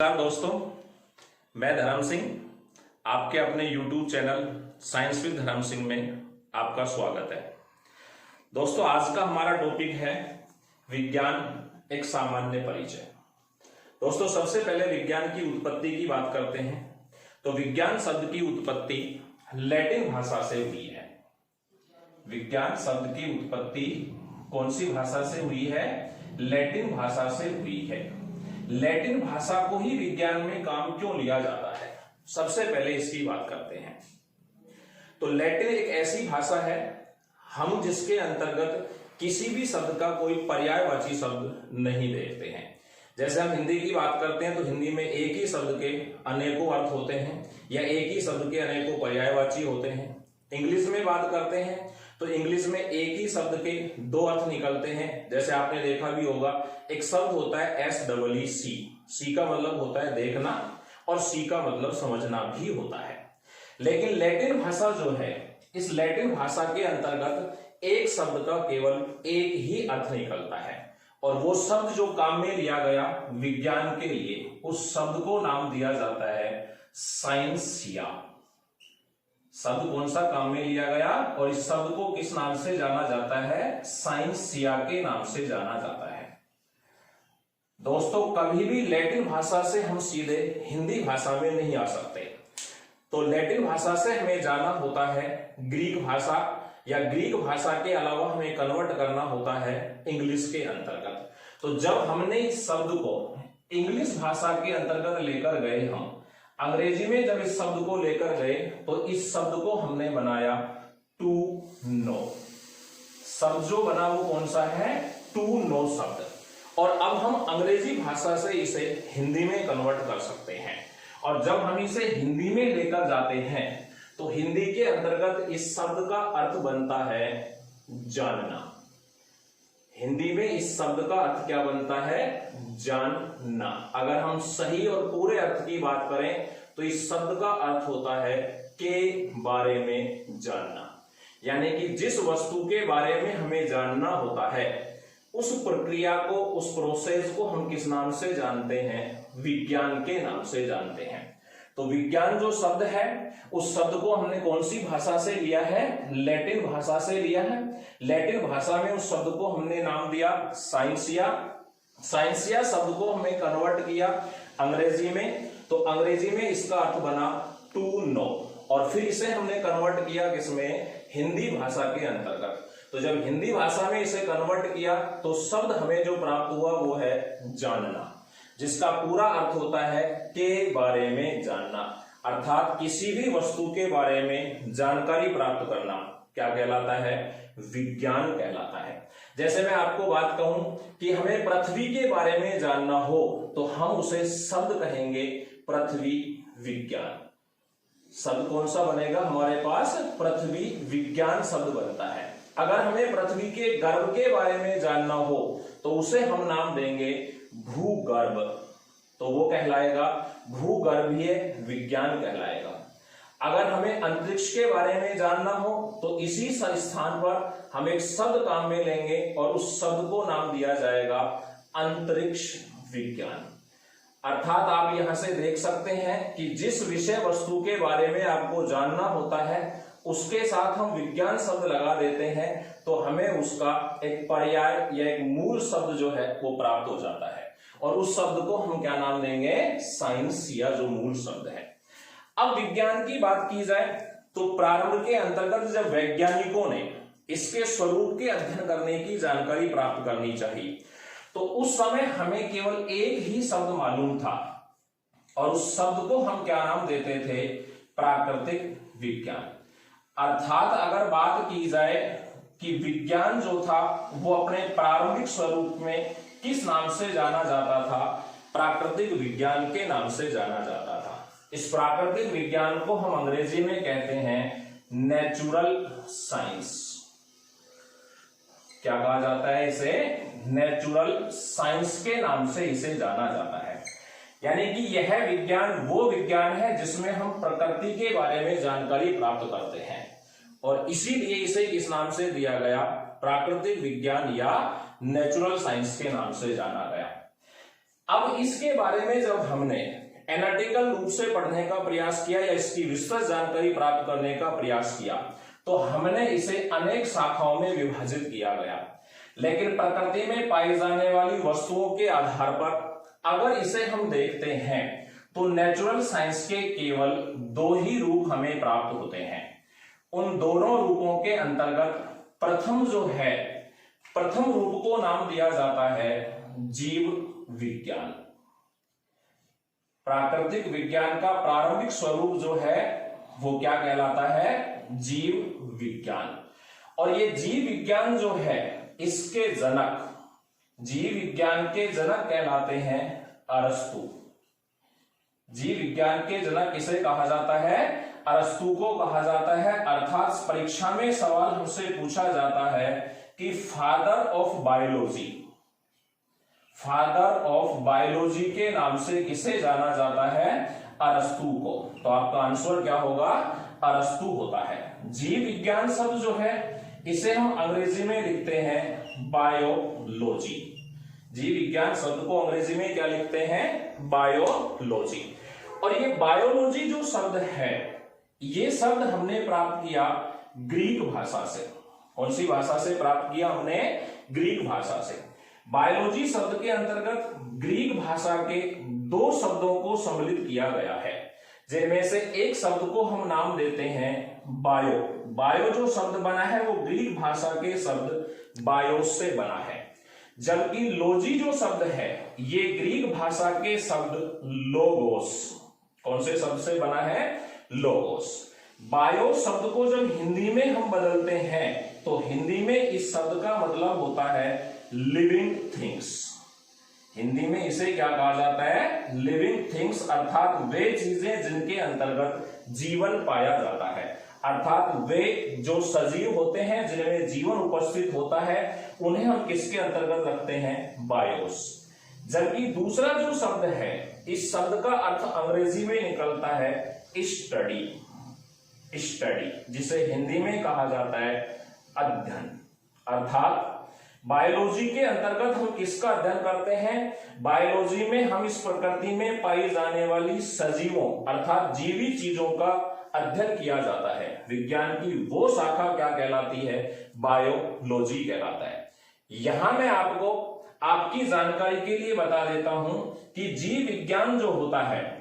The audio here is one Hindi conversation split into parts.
नमस्कार दोस्तों, मैं धर्म सिंह आपके अपने YouTube चैनल साइंस विद धर्म सिंह में आपका स्वागत है। दोस्तों, आज का हमारा टॉपिक है विज्ञान एक सामान्य परिचय। दोस्तों, सबसे पहले विज्ञान की उत्पत्ति की बात करते हैं। तो विज्ञान शब्द की उत्पत्ति लैटिन भाषा से हुई है। विज्ञान शब्द की उत्पत्ति कौन सी भाषा से हुई है? लैटिन भाषा से हुई है। लैटिन भाषा को ही विज्ञान में काम क्यों लिया जाता है, सबसे पहले इसकी बात करते हैं। तो लैटिन एक ऐसी भाषा है हम जिसके अंतर्गत किसी भी शब्द का कोई पर्यायवाची शब्द नहीं देखते हैं। जैसे हम हिंदी की बात करते हैं तो हिंदी में एक ही शब्द के अनेकों अर्थ होते हैं या एक ही शब्द के अनेकों पर्यायवाची होते हैं। इंग्लिश में बात करते हैं तो इंग्लिश में एक ही शब्द के दो अर्थ निकलते हैं। जैसे आपने देखा भी होगा, एक शब्द होता है SEE, सी का मतलब होता है देखना और सी का मतलब समझना भी होता है। लेकिन लैटिन भाषा जो है, इस लैटिन भाषा के अंतर्गत एक शब्द का केवल एक ही अर्थ निकलता है और वो शब्द जो काम में लिया गया विज्ञान के लिए, उस शब्द को नाम दिया जाता है साइंसिया। शब्द कौन सा काम में लिया गया और इस शब्द को किस नाम से जाना जाता है? साइंसिया के नाम से जाना जाता है। दोस्तों, कभी भी लैटिन भाषा से हम सीधे हिंदी भाषा में नहीं आ सकते। तो लैटिन भाषा से हमें जाना होता है ग्रीक भाषा, या ग्रीक भाषा के अलावा हमें कन्वर्ट करना होता है इंग्लिश के अंतर्गत। तो जब हमने इस शब्द को इंग्लिश भाषा के अंतर्गत लेकर गए, हम अंग्रेजी में जब इस शब्द को लेकर गए तो इस शब्द को हमने बनाया टू नो। शब्द जो बना वो कौन सा है? टू नो शब्द। और अब हम अंग्रेजी भाषा से इसे हिंदी में कन्वर्ट कर सकते हैं। और जब हम इसे हिंदी में लेकर जाते हैं तो हिंदी के अंतर्गत इस शब्द का अर्थ बनता है जानना। हिंदी में इस शब्द का अर्थ क्या बनता है? जानना। अगर हम सही और पूरे अर्थ की बात करें तो इस शब्द का अर्थ होता है के बारे में जानना। यानी कि जिस वस्तु के बारे में हमें जानना होता है उस प्रक्रिया को, उस प्रोसेस को हम किस नाम से जानते हैं? विज्ञान के नाम से जानते हैं। तो विज्ञान जो शब्द है उस शब्द को हमने कौन सी भाषा से लिया है? लैटिन भाषा से लिया है। लैटिन भाषा में उस शब्द को हमने नाम दिया साइंसिया। साइंसिया शब्द को हमें कन्वर्ट किया अंग्रेजी में, तो अंग्रेजी में इसका अर्थ बना टू नो। और फिर इसे हमने कन्वर्ट किया किसमें? हिंदी भाषा के अंतर्गत। तो जब हिंदी भाषा में इसे कन्वर्ट किया तो शब्द हमें जो प्राप्त हुआ वो है जानना, जिसका पूरा अर्थ होता है के बारे में जानना। अर्थात किसी भी वस्तु के बारे में जानकारी प्राप्त करना क्या कहलाता है? विज्ञान कहलाता है। जैसे मैं आपको बात कहूं कि हमें पृथ्वी के बारे में जानना हो तो हम उसे शब्द कहेंगे पृथ्वी विज्ञान। शब्द कौन सा बनेगा हमारे पास? पृथ्वी विज्ञान शब्द बनता है। अगर हमें पृथ्वी के गर्भ के बारे में जानना हो तो उसे हम नाम देंगे भूगर्भ, तो वो कहलाएगा भूगर्भीय विज्ञान कहलाएगा। अगर हमें अंतरिक्ष के बारे में जानना हो तो इसी स्थान पर हम एक शब्द काम में लेंगे और उस शब्द को नाम दिया जाएगा अंतरिक्ष विज्ञान। अर्थात आप यहां से देख सकते हैं कि जिस विषय वस्तु के बारे में आपको जानना होता है उसके साथ हम विज्ञान शब्द लगा देते हैं तो हमें उसका एक पर्याय या एक मूल शब्द जो है वो प्राप्त हो जाता है। और उस शब्द को हम क्या नाम देंगे? साइंसिया, जो मूल शब्द है। अब विज्ञान की बात की जाए तो प्रारंभ के अंतर्गत जब वैज्ञानिकों ने इसके स्वरूप के अध्ययन करने की जानकारी प्राप्त करनी चाहिए तो उस समय हमें केवल एक ही शब्द मालूम था और उस शब्द को हम क्या नाम देते थे? प्राकृतिक विज्ञान। अर्थात अगर बात की जाए कि विज्ञान जो था वो अपने प्रारंभिक स्वरूप में किस नाम से जाना जाता था? प्राकृतिक विज्ञान के नाम से जाना जाता था। इस प्राकृतिक विज्ञान को हम अंग्रेजी में कहते हैं नेचुरल साइंस। क्या कहा जाता है इसे? नेचुरल साइंस के नाम से इसे जाना जाता है। यानी कि यह विज्ञान वो विज्ञान है जिसमें हम प्रकृति के बारे में जानकारी प्राप्त करते हैं और इसीलिए इसे किस नाम से दिया गया? प्राकृतिक विज्ञान या नेचुरल साइंस के नाम से जाना गया। अब इसके बारे में जब हमने एनालिटिकल रूप से पढ़ने का प्रयास किया या इसकी विस्तृत जानकारी प्राप्त करने का प्रयास किया तो हमने इसे अनेक शाखाओं में विभाजित किया गया। लेकिन प्रकृति में पाई जाने वाली वस्तुओं के आधार पर अगर इसे हम देखते हैं तो नेचुरल साइंस के केवल दो ही रूप हमें प्राप्त होते हैं। उन दोनों रूपों के अंतर्गत प्रथम रूप को नाम दिया जाता है जीव विज्ञान। प्राकृतिक विज्ञान का प्रारंभिक स्वरूप जो है वो क्या कहलाता है? जीव विज्ञान। और ये जीव विज्ञान जो है इसके जनक, जीव विज्ञान के जनक कहलाते हैं अरस्तु। जीव विज्ञान के जनक किसे कहा जाता है? अरस्तु को कहा जाता है। अर्थात परीक्षा में सवाल हमसे पूछा जाता है कि फादर ऑफ बायोलॉजी के नाम से किसे जाना जाता है? अरस्तु को। तो आपका आंसर क्या होगा? अरस्तु होता है। जीव विज्ञान शब्द जो है इसे हम अंग्रेजी में लिखते हैं बायोलॉजी। जीव विज्ञान शब्द को अंग्रेजी में क्या लिखते हैं? बायोलॉजी। और ये बायोलॉजी जो शब्द है ये शब्द हमने प्राप्त किया ग्रीक भाषा से। कौन सी भाषा से प्राप्त किया हमने? ग्रीक भाषा से। बायोलॉजी शब्द के अंतर्गत ग्रीक भाषा के दो शब्दों को सम्मिलित किया गया है, जिनमें से एक शब्द को हम नाम देते हैं बायो। बायो जो शब्द बना है वो ग्रीक भाषा के शब्द बायोस से बना है, जबकि लॉजी जो शब्द है ये ग्रीक भाषा के शब्द लोगोस। कौन से शब्द से बना है? लोगोस। बायो शब्द को जब हिंदी में हम बदलते हैं तो हिंदी में इस शब्द का मतलब होता है लिविंग थिंग्स। हिंदी में इसे क्या कहा जाता है? लिविंग थिंग्स, अर्थात वे चीजें जिनके अंतर्गत जीवन पाया जाता है। अर्थात वे जो सजीव होते हैं जिनमें जीवन उपस्थित होता है उन्हें हम किसके अंतर्गत रखते हैं? बायोस। जबकि दूसरा जो शब्द है इस शब्द का अर्थ अंग्रेजी में निकलता है स्टडी, जिसे हिंदी में कहा जाता है अध्ययन। अर्थात बायोलॉजी के अंतर्गत हम किसका अध्ययन करते हैं? बायोलॉजी में हम इस प्रकृति में पाई जाने वाली सजीवों अर्थात जीवित चीजों का अध्ययन किया जाता है। विज्ञान की वो शाखा क्या कहलाती है? बायोलॉजी कहलाता है। यहां मैं आपको आपकी जानकारी के लिए बता देता हूं कि जीव विज्ञान जो होता है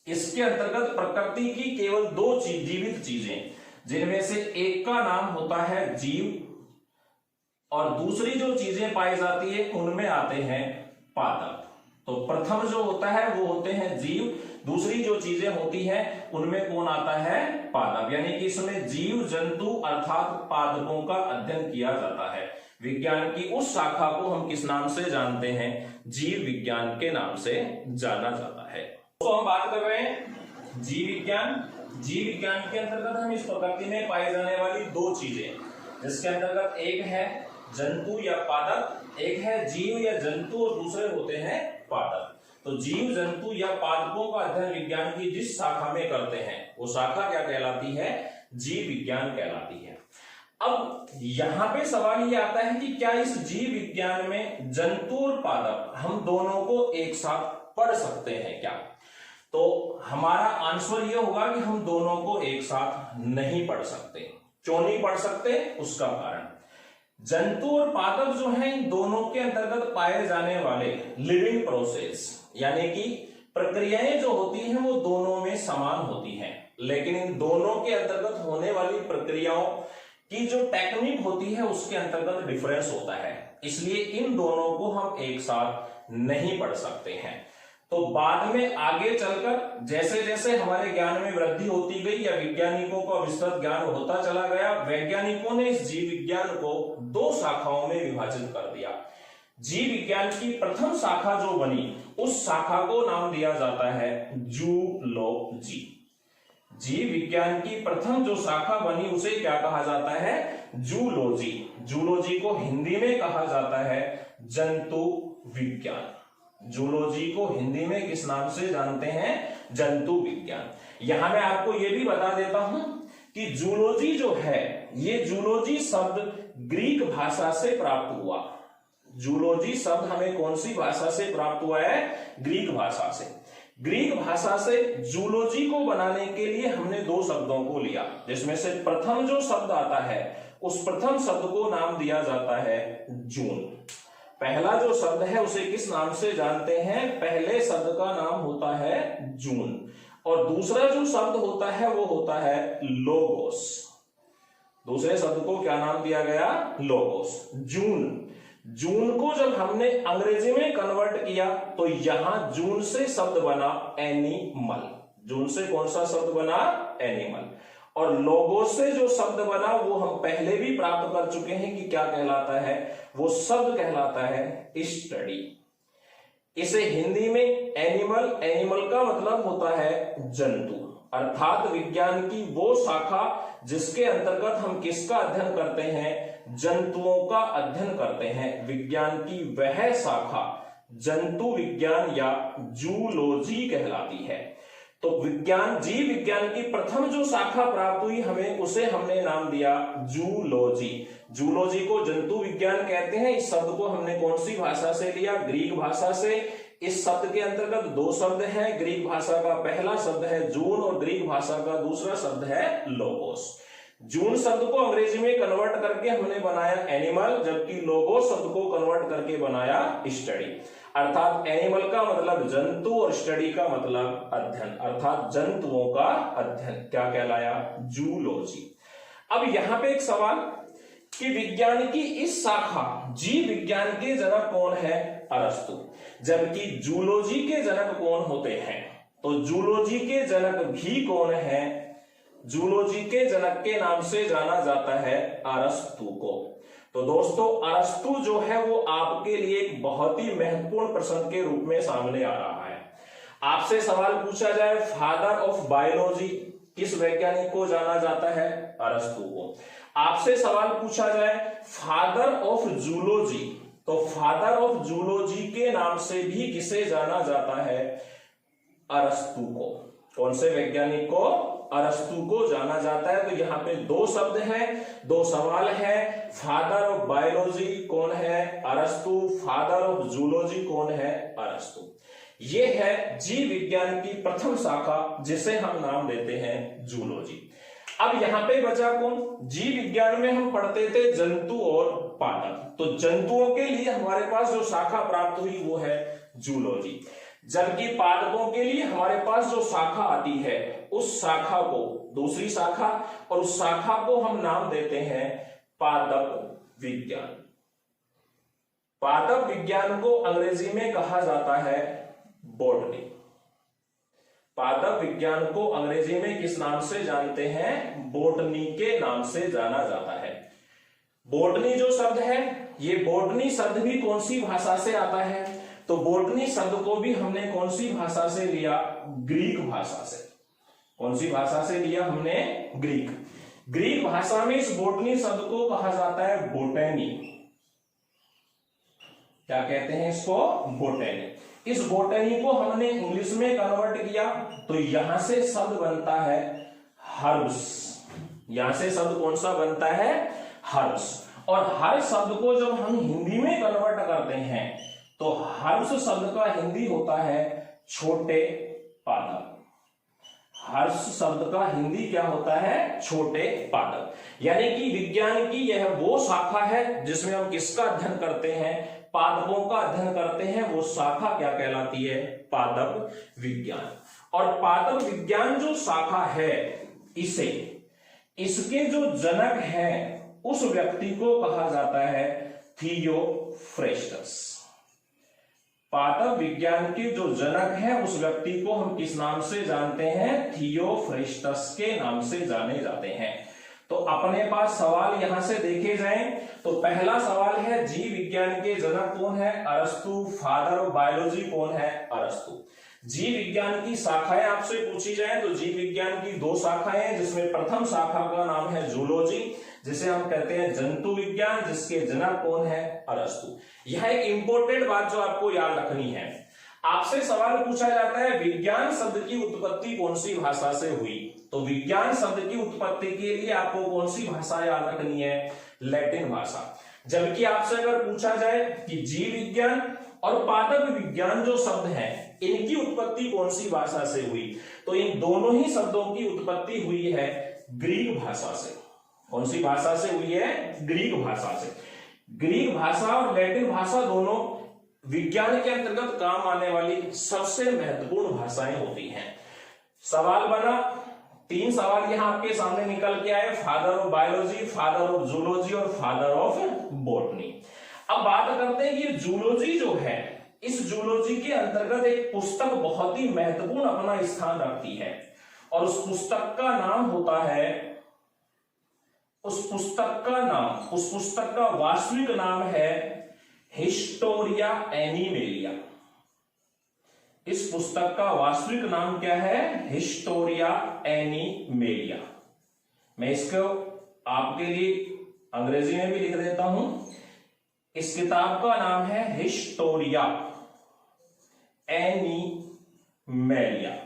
इसके अंतर्गत प्रकृति की केवल दो जीवित चीजें, जिनमें से एक का नाम होता है जीव और दूसरी जो चीजें पाई जाती है उनमें आते हैं पादप। तो प्रथम जो होता है वो होते हैं जीव, दूसरी जो चीजें होती हैं उनमें कौन आता है? पादप। यानी कि इसमें जीव जंतु अर्थात पादपों का अध्ययन किया जाता है। विज्ञान की उस शाखा को हम किस नाम से जानते हैं? जीव विज्ञान के नाम से जाना जाता है। तो हम बात कर रहे हैं जीव विज्ञान। जीव विज्ञान के अंतर्गत हम इस प्रकृति में पाई जाने वाली दो चीजें, जिसके अंतर्गत एक है जंतु या पादप, एक है जीव या जंतु और दूसरे होते हैं पादप। तो जीव जंतु या पादपों का अध्ययन विज्ञान की जिस शाखा में करते हैं वो शाखा क्या कहलाती है? जीव विज्ञान कहलाती है। अब यहां पे सवाल ये आता है कि क्या इस जीव विज्ञान में जंतु और पादप हम दोनों को एक साथ पढ़ सकते हैं क्या? तो हमारा आंसर ये होगा कि हम दोनों को एक साथ नहीं पढ़ सकते। क्यों नहीं पढ़ सकते? उसका कारण, जंतु और पादप जो हैं इन दोनों के अंतर्गत पाए जाने वाले लिविंग प्रोसेस यानी कि प्रक्रियाएं जो होती हैं वो दोनों में समान होती हैं, लेकिन इन दोनों के अंतर्गत होने वाली प्रक्रियाओं की जो टेक्निक होती है उसके अंतर्गत डिफरेंस होता है। इसलिए इन दोनों को हम एक साथ नहीं पढ़ सकते हैं। तो बाद में आगे चलकर जैसे जैसे हमारे ज्ञान में वृद्धि होती गई या वैज्ञानिकों का विस्तृत ज्ञान होता चला गया, वैज्ञानिकों ने इस जीव विज्ञान को दो शाखाओं में विभाजित कर दिया। जीव विज्ञान की प्रथम शाखा जो बनी उस शाखा को नाम दिया जाता है जूलॉजी। जीव विज्ञान की प्रथम जो शाखा बनी उसे क्या कहा जाता है? जूलॉजी। जूलॉजी को हिंदी में कहा जाता है जंतु विज्ञान। जूलॉजी को हिंदी में किस नाम से जानते हैं? जंतु विज्ञान। यहां मैं आपको यह भी बता देता हूं कि जूलॉजी जो है ये जूलॉजी शब्द ग्रीक भाषा से प्राप्त हुआ। जूलॉजी शब्द हमें कौन सी भाषा से प्राप्त हुआ है? ग्रीक भाषा से। ग्रीक भाषा से जूलॉजी को बनाने के लिए हमने दो शब्दों को लिया, जिसमें से प्रथम जो शब्द आता है उस प्रथम शब्द को नाम दिया जाता है जून। पहला जो शब्द है उसे किस नाम से जानते हैं? पहले शब्द का नाम होता है जून, और दूसरा जो शब्द होता है वो होता है लोगोस। दूसरे शब्द को क्या नाम दिया गया? लोगोस। जून। जून को जब हमने अंग्रेजी में कन्वर्ट किया तो यहां जून से शब्द बना एनिमल। जून से कौन सा शब्द बना? एनिमल। और लोगोस से जो शब्द बना वो हम पहले भी प्राप्त कर चुके हैं कि क्या कहलाता है? वो शब्द कहलाता है स्टडी। इसे हिंदी में एनिमल, एनिमल का मतलब होता है जंतु, अर्थात विज्ञान की वो शाखा जिसके अंतर्गत हम किसका अध्ययन करते हैं? जंतुओं का अध्ययन करते हैं। विज्ञान की वह शाखा जंतु विज्ञान या जूलॉजी कहलाती है। तो विज्ञान, जीव विज्ञान की प्रथम जो शाखा प्राप्त हुई हमें, उसे हमने नाम दिया जूलॉजी। जूलॉजी को जंतु विज्ञान कहते हैं। इस शब्द को हमने कौन सी भाषा से लिया? ग्रीक भाषा से। इस शब्द के अंतर्गत दो शब्द हैं। ग्रीक भाषा का पहला शब्द है जून और ग्रीक भाषा का दूसरा शब्द है लोगोस। जून शब्द को अंग्रेजी में कन्वर्ट करके हमने बनाया एनिमल, जबकि लोगोस शब्द को कन्वर्ट करके बनाया स्टडी। अर्थात एनिमल का मतलब जंतु और स्टडी का मतलब अध्ययन, अर्थात जंतुओं का अध्ययन क्या कहलाया? जूलॉजी। अब यहां पे एक सवाल कि विज्ञान की इस शाखा जीव विज्ञान के जनक कौन है? अरस्तु। जबकि जूलॉजी के जनक कौन होते हैं? तो जूलॉजी के जनक भी कौन है? जूलॉजी के जनक के नाम से जाना जाता है अरस्तु को। तो दोस्तों, अरस्तु जो है वो आपके लिए एक बहुत ही महत्वपूर्ण प्रश्न के रूप में सामने आ रहा है। आपसे सवाल पूछा जाए फादर ऑफ बायोलॉजी, किस वैज्ञानिक को जाना जाता है? अरस्तु को। आपसे सवाल पूछा जाए फादर ऑफ जूलॉजी, तो फादर ऑफ जूलॉजी के नाम से भी किसे जाना जाता है? अरस्तु को। कौन से वैज्ञानिक को? अरस्तु को जाना जाता है। तो यहाँ पे दो शब्द हैं, दो सवाल है। फादर ऑफ बायोलॉजी कौन है? अरस्तु। फादर ऑफ जूलॉजी कौन है? अरस्तु। ये है जीव विज्ञान की प्रथम शाखा जिसे हम नाम देते हैं जूलॉजी। अब यहाँ पे बचा कौन? जीव विज्ञान में हम पढ़ते थे जंतु और पादप, तो जंतुओं के लिए हमारे पास जो शाखा प्राप्त हुई वो है जूलॉजी, जबकि पादपों के लिए हमारे पास जो शाखा आती है उस शाखा को, दूसरी शाखा, और उस शाखा को हम नाम देते हैं पादप विज्ञान। पादप विज्ञान को अंग्रेजी में कहा जाता है बॉटनी। पादप विज्ञान को अंग्रेजी में किस नाम से जानते हैं? बॉटनी के नाम से जाना जाता है। बॉटनी जो शब्द है, ये बॉटनी शब्द भी कौन सी भाषा से आता है? तो बॉटनी शब्द को भी हमने कौन सी भाषा से लिया? ग्रीक भाषा से। कौन सी भाषा से लिया हमने? ग्रीक। ग्रीक भाषा में इस बॉटनी शब्द को कहा जाता है बोटेनी। क्या कहते हैं इसको? बोटेनी। इस बोटेनी को हमने इंग्लिश में कन्वर्ट किया तो यहां से शब्द बनता है हर्ब्स। यहां से शब्द कौन सा बनता है? हर्ब्स। और हर शब्द को जब हम हिंदी में कन्वर्ट करते हैं तो हर्ष शब्द का हिंदी होता है छोटे पादप। हर्ष शब्द का हिंदी क्या होता है? छोटे पादप। यानी कि विज्ञान की यह वो शाखा है जिसमें हम किसका अध्ययन करते हैं? पादपों का अध्ययन करते हैं। वो शाखा क्या कहलाती है? पादप विज्ञान। और पादप विज्ञान जो शाखा है, इसके जो जनक है उस व्यक्ति को कहा जाता है थियोफ्रेस्टस। पादप विज्ञान के जो जनक है उस व्यक्ति को हम किस नाम से जानते हैं? थियोफ्रेस्टस के नाम से जाने जाते हैं। तो अपने पास सवाल यहां से देखे जाएं तो पहला सवाल है जीव विज्ञान के जनक कौन है? अरस्तु। फादर ऑफ बायोलॉजी कौन है? अरस्तु। जीव विज्ञान की शाखाएं आपसे पूछी जाए तो जीव विज्ञान की दो शाखाएं हैं, जिसमें प्रथम शाखा का नाम है जूलॉजी, जिसे हम कहते हैं जंतु विज्ञान, जिसके जनक कौन है? अरस्तु। यह एक इंपॉर्टेंट बात जो आपको याद रखनी है। आपसे सवाल पूछा जाता है विज्ञान शब्द की उत्पत्ति कौन सी भाषा से हुई? तो विज्ञान शब्द की उत्पत्ति के लिए आपको कौन सी भाषा याद रखनी है? लैटिन भाषा। जबकि आपसे अगर पूछा जाए कि जीव विज्ञान और पादप विज्ञान जो शब्द हैं इनकी उत्पत्ति कौन सी भाषा से हुई, तो इन दोनों ही शब्दों की उत्पत्ति हुई है ग्रीक भाषा से। कौन सी भाषा से हुई है? ग्रीक भाषा से। ग्रीक भाषा और लैटिन भाषा दोनों विज्ञान के अंतर्गत काम आने वाली सबसे महत्वपूर्ण भाषाएं होती हैं। सवाल बना, 3 सवाल यहां आपके सामने निकल के आए, father of biology, father of zoology और फादर ऑफ बॉटनी। अब बात करते हैं कि जूलॉजी जो है, इस जूलॉजी के अंतर्गत एक पुस्तक बहुत ही महत्वपूर्ण अपना स्थान रखती है और उस पुस्तक का नाम होता है, उस पुस्तक का वास्तविक नाम है हिस्टोरिया एनिमेलिया। इस पुस्तक का वास्तविक नाम क्या है? Historia animalia. मैं इसको आपके लिए अंग्रेजी में भी लिख देता हूं। इस किताब का नाम है हिस्टोरिया एनिमेलिया।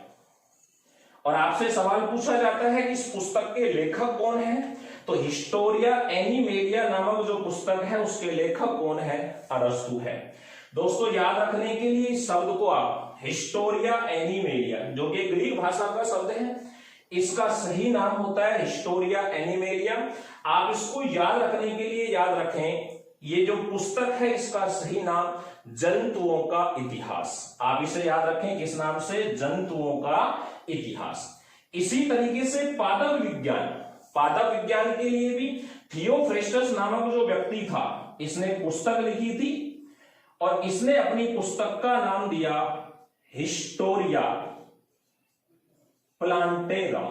और आपसे सवाल पूछा जाता है कि इस पुस्तक के लेखक कौन है, तो हिस्टोरिया एनिमेलिया नामक जो पुस्तक है उसके लेखक कौन है? अरस्तु है। दोस्तों याद रखने के लिए इस शब्द को आप हिस्टोरिया एनिमेलिया, जो कि ग्रीक भाषा का शब्द है, इसका सही नाम होता है हिस्टोरिया एनिमेलिया। आप इसको याद रखने के लिए याद रखें, ये जो पुस्तक है इसका सही नाम जंतुओं का इतिहास। आप इसे याद रखें, किस नाम से? जंतुओं का इतिहास। इसी तरीके से पादप विज्ञान के लिए भी थियोफ्रेस्टस नामक जो व्यक्ति था, इसने पुस्तक लिखी थी और इसने अपनी पुस्तक का नाम दिया हिस्टोरिया प्लांटेरम।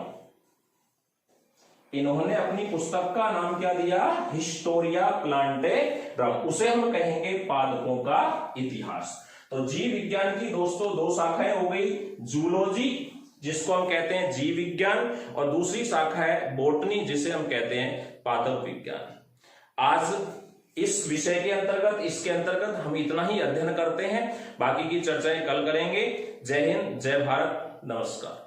इन्होंने अपनी पुस्तक का नाम क्या दिया? Historia plantarum. उसे हम कहेंगे पादपों का इतिहास। तो जीव विज्ञान की दोस्तों 2 शाखाएं हो गई, जूलॉजी जिसको हम कहते हैं जीव विज्ञान, और दूसरी शाखा है बॉटनी जिसे हम कहते हैं पादप विज्ञान। आज इस विषय के अंतर्गत, इसके अंतर्गत हम इतना ही अध्ययन करते हैं, बाकी की चर्चाएं कल करेंगे। जय हिंद, जय भारत, नमस्कार।